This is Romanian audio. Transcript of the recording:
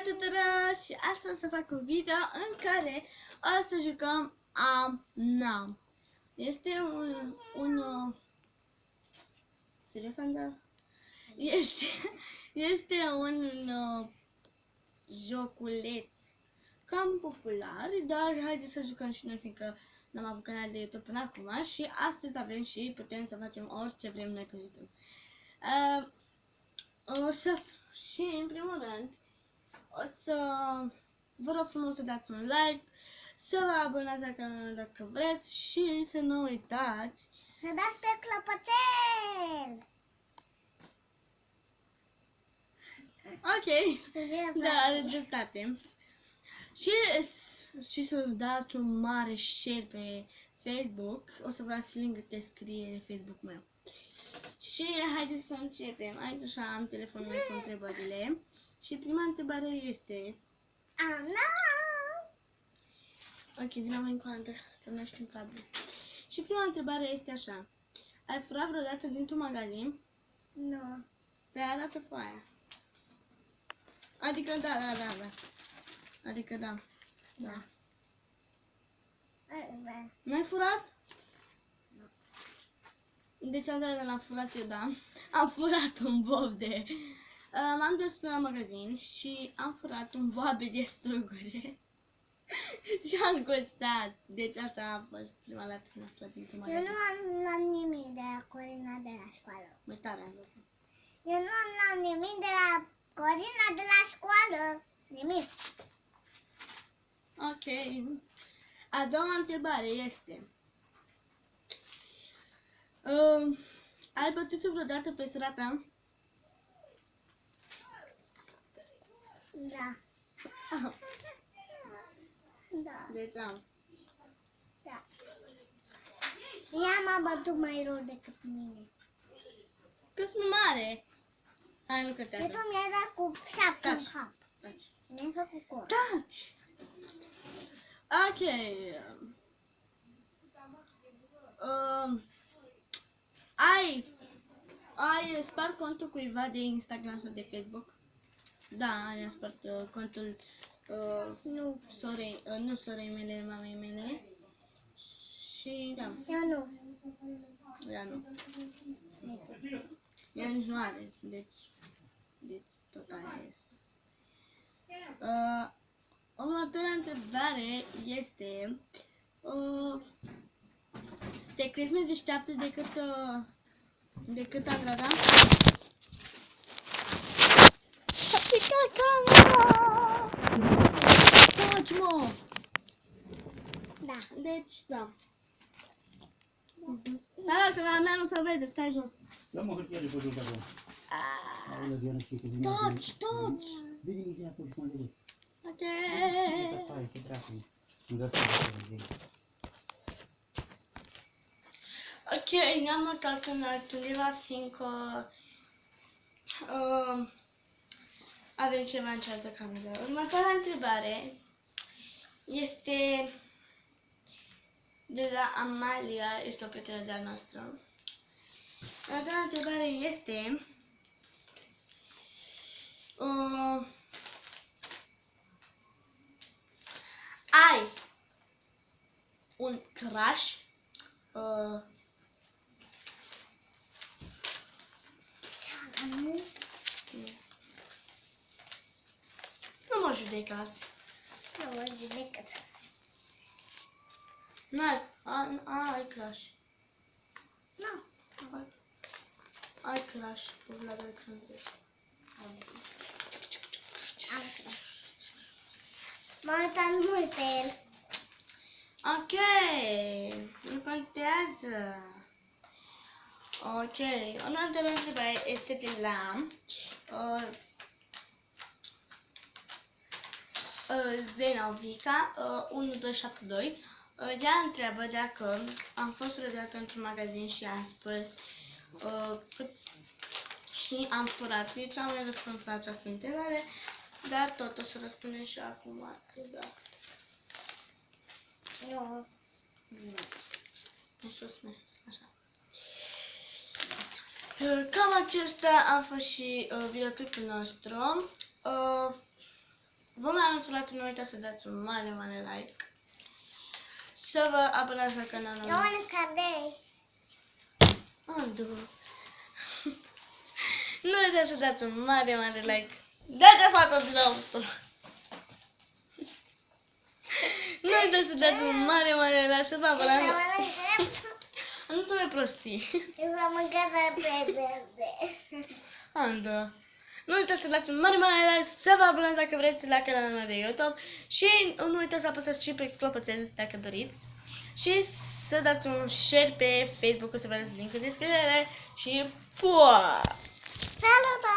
tuturor și astăzi o să fac un video în care o să jucăm Am. Este un serios, Andra? Este un joculeț cam popular, dar haideți să jucăm și noi, fiindcă n-am avut canal de YouTube până acum și astăzi avem și putem să facem orice vrem noi pe YouTube. Și în primul rând o să vă rog frumos să dați un like, să vă abonați la canal dacă vreți și să nu uitați să dați pe clopoțel! Ok, da, are dreptate. Și să dați un mare share pe Facebook. O să vă las link de scrie Facebook meu. Și haideți să începem. Aici așa am telefonul meu cu întrebările. Și prima întrebare este... Ok, vină mai încoantă, că nu știm cadru. Și prima întrebare este așa. Ai furat vreodată dintr-un magazin? Nu. Pe arată foaia. Adică da. Adică da. N-ai furat? Nu. Deci Andrei l-a furat eu, da. Am furat un bob de... M-am dus la magazin și am furat un boabe de strugure. Și am gustat. Deci asta a fost prima dată când am furat dintr-un magazin. Eu nu am luat nimic de la Corina de la școală. Mai tare am văzut. Eu nu am luat nimic de la Corina de la școală. Nimic. Ok. A doua întrebare este... ai bătut-o vreodată pe sora ta? Da. Da. Deci am. Da. Ea m-a bătut mai rău decât mine. Că sunt mare. Hai, nu Că cătează. tu mi-ai dat cu 7 în Taci. cap. Taci. Mi-ai făcut cor. Taci. Ok. Ai spart contul cuiva de Instagram sau de Facebook? Da, ai spart contul nu sorei mele, mamei mele. Și da. Eu nu. Ea nu. Ea nici nu are, deci tot aia este. Următoarea întrebare este... te crezi mai deșteaptă decât Andrada? S-a picat camera! Taci, mă! Da. Deci, da. Da, că la mea nu se vede, stai jos. Ia mă hârtia de pe jos acolo. Aoleu, Diana, știi că vine... Taci! Vine nici acolo și mă gândesc. Ok. Hai, ce dracu. Nu dați să vă Ok, ne-am mutat în altundeva, fiindcă avem ceva în cealaltă cameră. Următoarea întrebare este de la Amalia, este o prietenă de-a noastră. Următoarea întrebare este ai un crush nu mă judecați. Nu mă judecat. Ai crush. Nu. Ai crush pe Vlad Alexandrescu. Am crush. M-am uitat mult pe el. Ok, nu contează. Ok, următoarea întrebare este de la Zenovica 1272. Ea întreabă dacă am fost vreodată într-un magazin și am spus și am furat. Deci am mai răspuns la această întrebare, dar tot o să răspundem și acum. Da. Nu. Mai sus, așa. Cam acesta a fost și videoclipul nostru. anunțulat, nu uitați să dați un mare, mare like. Să vă abonați la canalul Eu meu. în cadei. Andu. Nu uitați să dați un mare, mare like. Dă-te fata nostru. Nu uitați să dați un mare, mare like. Să vă Să abonați. mănâncă. Nu te mai prostii. Să mănâncă pe bebe. Andu. Nu uitați să dați un mare, mare like, să vă abonați dacă vreți la canalul meu de YouTube și nu uitați să apăsați și pe clopoțel dacă doriți și să dați un share pe Facebook, o să vedeți link în descriere și pua! Salut!